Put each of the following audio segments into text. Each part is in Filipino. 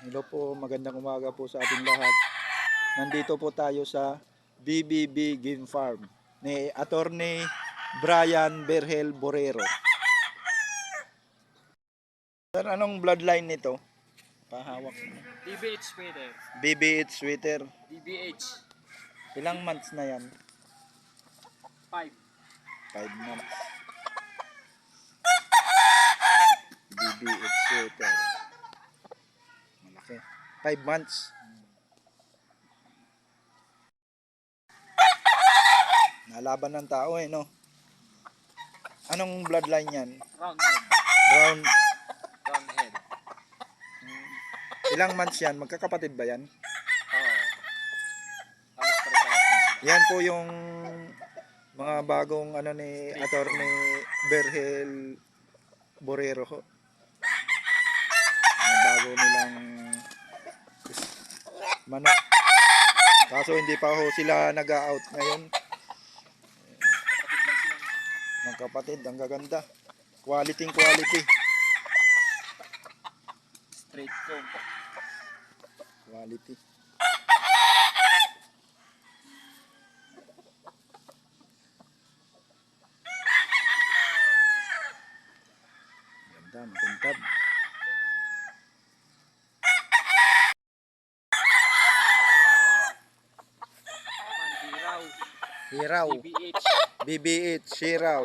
Hello po, magandang umaga po sa ating lahat. Nandito po tayo sa BBB Game Farm ni Attorney Brian Berhel Borrero. Sir, anong bloodline nito? Pahawak mo. DBH sweater. BBH Sweater. DBH. Ilang months na yan? 5. 5 months. BBH Sweater. Malaki. 5 months. Nalaban ng tao no? Anong bloodline yan? Round head. Brown. Round head. Ilang months yan? Magkakapatid ba yan? Oo. Halos pare-parehas na sila. Yan po yung mga bagong ni Attorney Berhel Borrero ho. Mga bago nilang manok. Kaso hindi pa ho sila nag-out ngayon. Kapatid lang sila. Magkapatid, ang gaganda. Quality. Straight comb. Quality. Ganda, makintab. Mandiraw. Hiraw. DBH. BBH, Hiraw.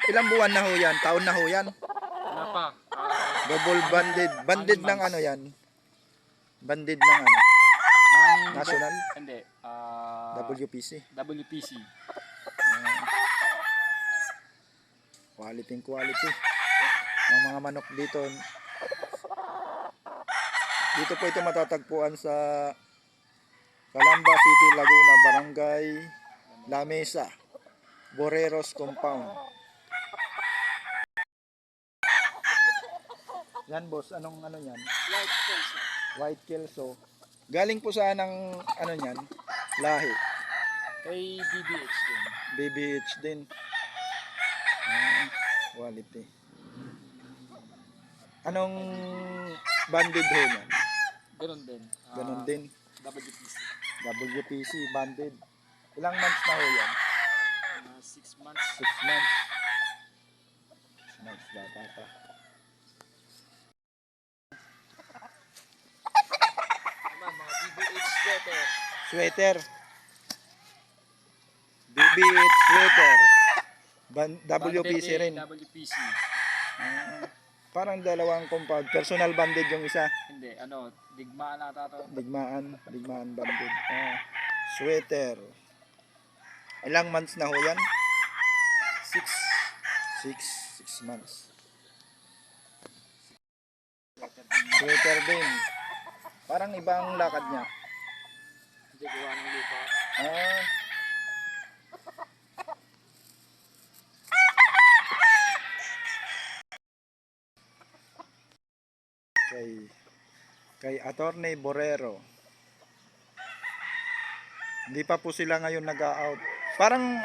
Ilang buwan na ho yan? Taon na ho yan? Ano pa? Double banded. Banded ng ano yan? Banded ng ano? National? Hindi. WPC. WPC. Quality. Ang mga manok dito. Dito po ito matatagpuan sa Calamba City, Laguna, Barangay La Mesa, Borreros Compound. Yan boss, anong yan? White Kelso. White Kelso. Galing po saan ang yan? Lahi. Kay DBH din. BBH din. Quality. Anong banded ho yan? Ganon din. Ganon din. WPC. WPC banded. Ilang months na ho yan? 6 months. 6 months. 6 months bata pa. Naman, mga DBH sweater. Sweater. BBH sweater. WPC Banded rin. WPC. Parang dalawang compound. Personal banded yung isa. Hindi, digmaan ata to. Digmaan banded. Sweater. Ilang months na ho yan? 6 months. Sweater din. Parang ibang lakad niya. Hindi, gawa ng lupa. Kay Attorney Borrero. Hindi pa po sila ngayon nag-out. Parang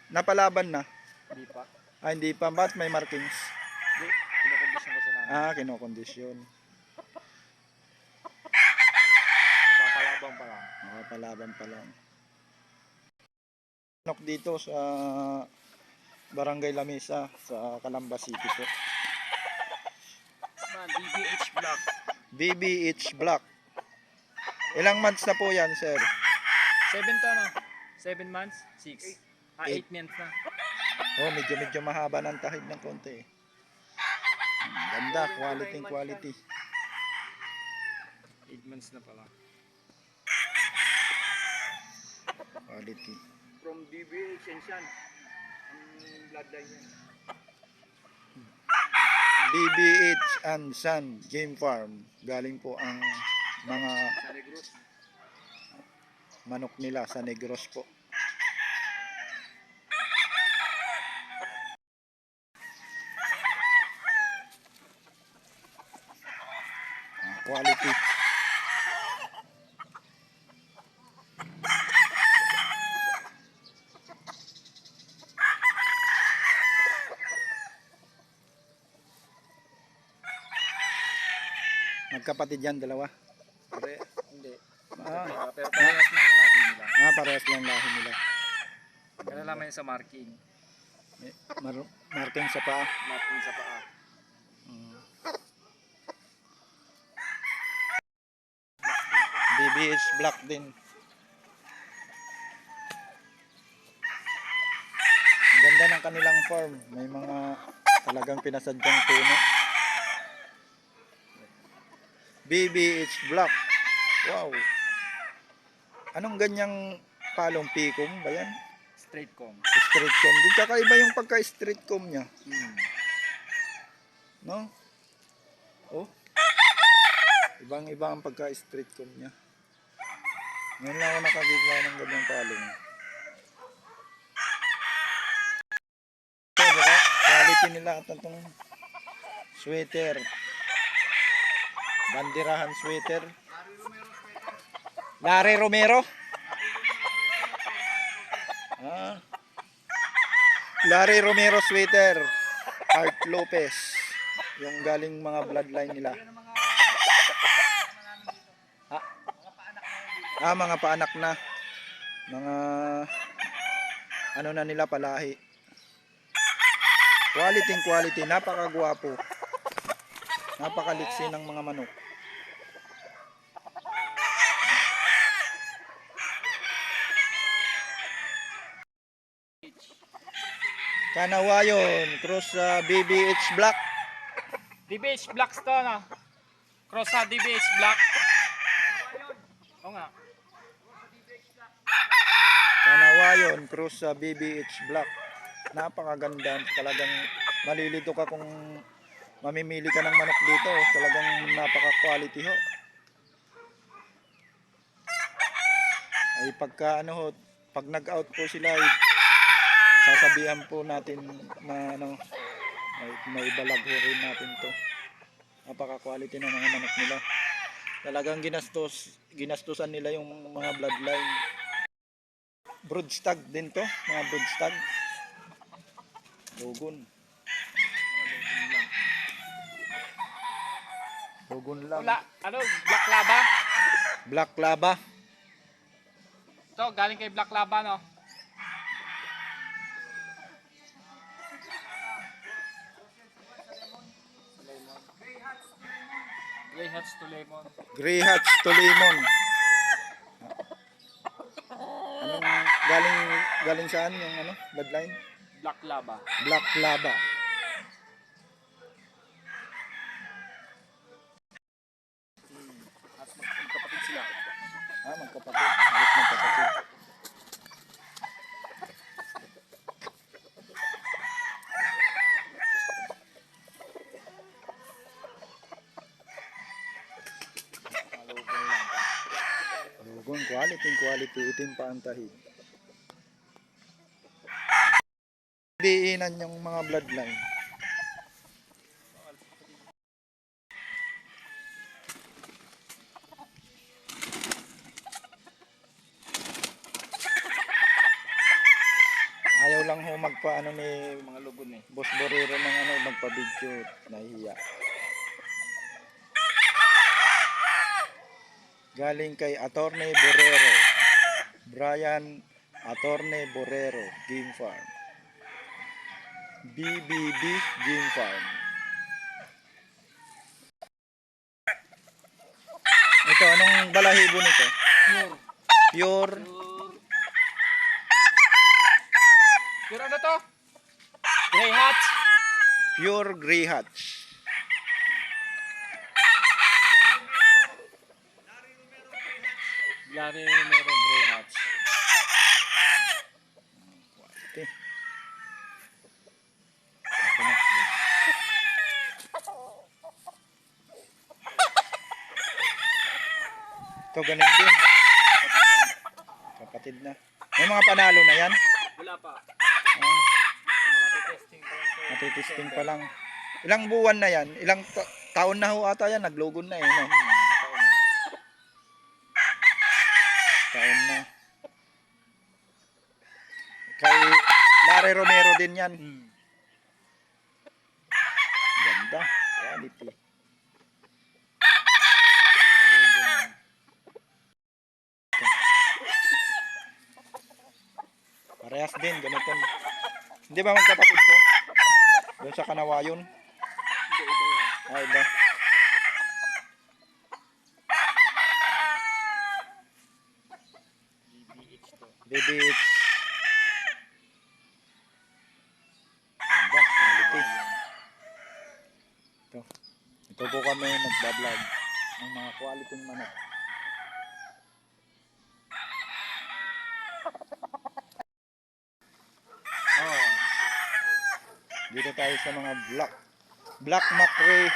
napalaban na. Hindi pa. Hindi pa. Ba't may markings? Hindi, kinokondisyon ko sila. Kinokondisyon. Napapalaban pa lang. Manok dito sa Barangay La Mesa sa Calamba City po. DBH Black. BBH Black. Ilang months na po yan, sir? 7 to 7 months? 6. 8 months na. Medyo mahaba ng tahid ng konti. Ganda, quality. 8 months na pala. Quality. From DBH and Son. Ang bloodline yan. BBH and Son Game Farm. Galing po ang mga Sa Negros. manok nila sa Negros po. Quality. Magkapatid yan, dalawa. Hindi. Ah, Pero parehas na ang lahi nila. parehas lang lahi nila. Kaya naman yun sa marking. May marking sa paa. Marking sa paa. Mm. BBH black din. Ang ganda ng kanilang farm. May mga talagang pinasadyang puno. BBH black. Wow. Anong ganyang palong pikom ba yan? Straight comb. Straight comb din. Tsaka iba yung pagka-straight comb niya. No? Oh. Ibang-iba ang pagka-straight comb niya. Ngayon lang ako nakakita ng ganyang palong. Ito, baka quality nila at itong sweater. Bandirahan sweater. Larry Romero. Ah. Larry Romero sweater. Art Lopez. Yung galing mga bloodline nila. Mga paanak na. Mga ano na nila palahi. Quality, napakagwapo. Napakaliksi ng mga manok. Kanawayon, cross sa BBH Black. DBH Black to, no? Cross sa DBH Black. Oo nga. Kanawayon, cross sa BBH Black. Napakaganda, talagang malilito ka kung mamimili ka ng manok dito. Talagang napaka-quality ho. Ay pagka ano ho, pag nag-out po sila ay sasabihan po natin na ano, may ibalag ho rin natin to. Napaka-quality ng mga manok nila. Talagang ginastusan nila yung mga bloodline. Broodstag din to, mga broodstag. Dogon. Dogon lang. Wala, ano, Black Laba? Black Laba. Ito, galing kay Black Laba, no? Grey Hats to Lemon. Grey Hats to Lemon. Anong galing saan yung ano, bloodline? Black Laba. Black Laba. At magkapatid sila. Magkapatid. Halos magkapatid. Dogon, quality, itim pa ang tahi. Diinan yung mga bloodline. Ayaw lang ho magpaano ni Mga lugon eh. Boss Borero ng ano, magpa-video, nahihiya. Galing kay Attorney Borero. Brian Attorney Borero, Game Farm. BBB Game Farm. Ito, anong balahibo nito? Pure. Pero ano to? Grey Hats. Pure Grey Hats. Larry Romero Grey Hats. Okay. Ito na. Ito ganun din. Kapatid na. May mga panalo na yan. Wala pa. Ah, Matitesting pa lang to. matitesting pa lang. Ilang buwan na yan? Ilang taon na ho ata yan? Naglogon na eh. No? Taon na. Taon na. Kay Larry Romero din yan. Ganda. Quality. Parehas din, ganito. Hindi ba magkapatid to? Doon sa Kanawayon? Hindi, iba yun. Ah, iba. DBH to. BBH. Ganda, quality. Ito. Ito po kami nagbablog ng mga quality manok. Oh. Dito tayo sa mga black macrae.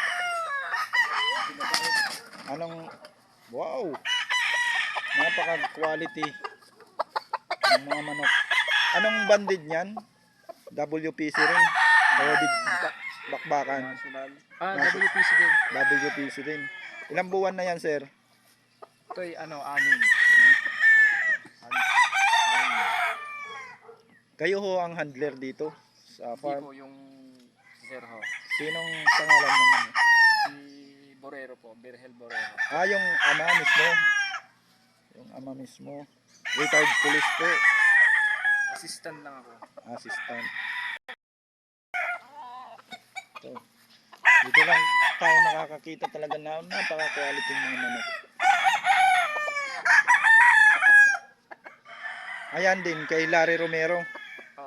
Anong wow. Napaka quality ng mga manok. Anong banded niyan? WPC rin. O bakbakan. National. National. WPC din. WPC rin. Ilang buwan na yan, sir? Ito'y anim. Kayo ho ang handler dito sa Hindi farm. po yung sir ho. Sinong pangalan ng ano? Si Borero po, Virgel Borero. Ah, yung ama mismo. Yung ama mismo. Retired police po. Assistant lang ako. Assistant. Ito. Dito lang tayo nakakakita talaga na napaka-quality ng mga manok. Ayan din kay Larry Romero.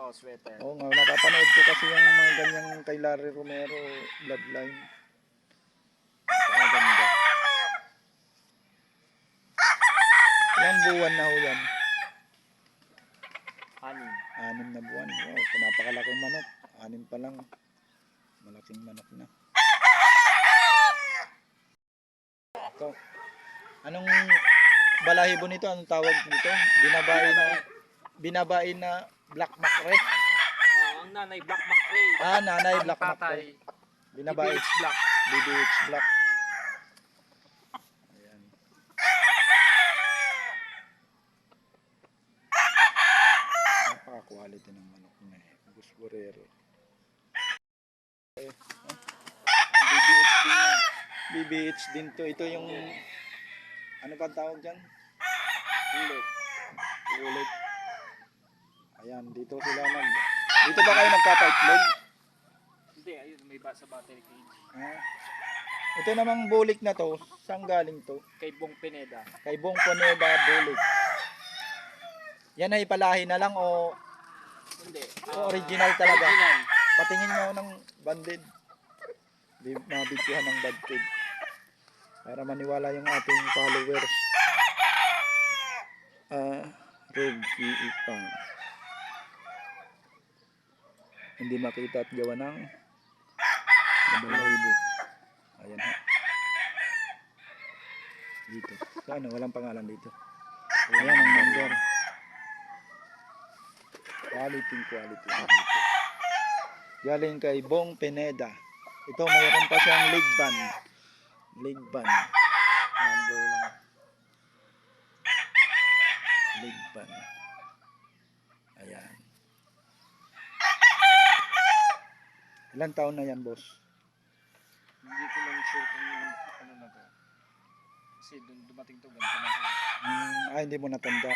Oo, sweater. Oo nga, napapanood ko kasi yung mga ganyang kay Larry Romero bloodline. Ang ganda. Ilang buwan na ho yan? 6 na buwan. Wow, napakalaking manok. 6 pa lang. Malaking manok na. Ito. Anong balahibo nito? Anong tawag dito? Binabae na black macrae. Ang nanay Black McRae. Ah, nanay Ang black tatay, macrae. Binabae. DBH Black. BBH black. Ayan. Napaka-quality ng manok na Gus Borero. Ang DBH din yan. BBH din to. Ito yung ano ba tawag dyan? Ulit. Ulit. Ayan, dito sila dito ba kayo nagkaka-itlog? Hindi, ayun, may sa battery cage. Ah. Ito namang bulik na to, saan galing to? Kay Bong Pineda. Kay Bong Pineda bulik. Yan ay palahi na lang o Hindi. original talaga? Original. Patingin nyo ng banded. Mabigyan ng banded. Para maniwala yung ating followers. Rugi Ipang. Hindi makita at gawa ng balahibo. Ayan ha. Dito. Sana walang pangalan dito. Ayan ang number. Quality dito. Galing kay Bong Pineda. Ito mayroon pa siyang leg band. Leg band. Number lang. Leg band. Ayan. Ilang taon na yan, boss? Hindi ko lang sure kung ano na to. Kasi dumating to, ganito na to. Hindi mo natanda.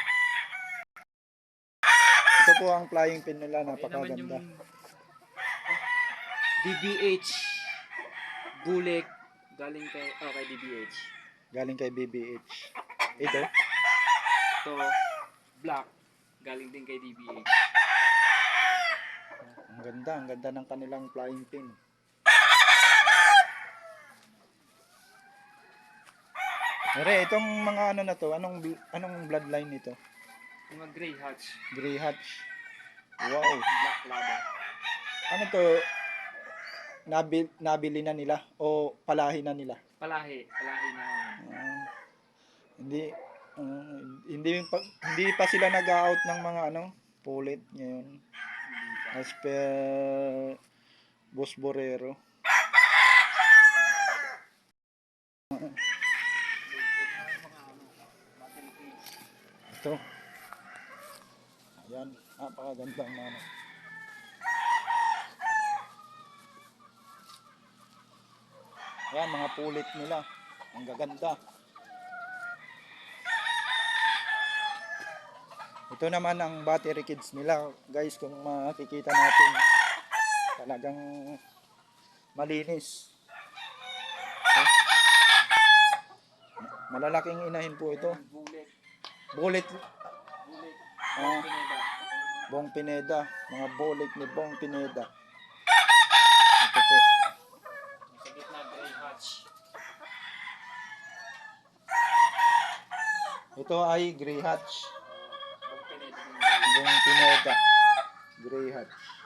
Ito po ang flying pin nila, napakaganda. Yung DBH Bulik galing kay DBH. Galing kay BBH. Ito, Ito Black galing din kay DBH. ang ganda ng kanilang flying pin. Ere, itong mga ano na to, anong bloodline nito? Mga Grey Hatch. Grey Hatch. Wow. Black Laba. Ano to? Nabili na nila o palahi na nila? Palahi na. Hindi hindi pa sila nag-out ng mga pulit ngayon. As per Boss Borero. Ito. Ayan, napakaganda ang manok. Ayan, mga pulit nila. Ang gaganda. Ito Ito naman ang battery kids nila. Guys, kung makikita natin, talagang malinis. Okay. Malalaking inahin po ito. Bullet. Bullet. Bullet. Ah, Pineda. Bong Pineda. Mga bullet ni Bong Pineda. Ito po. Sa gitna, gray hatch. Ito ay Grey Hatch. Bong Pineda. Bong Pineda. Grey Hatch.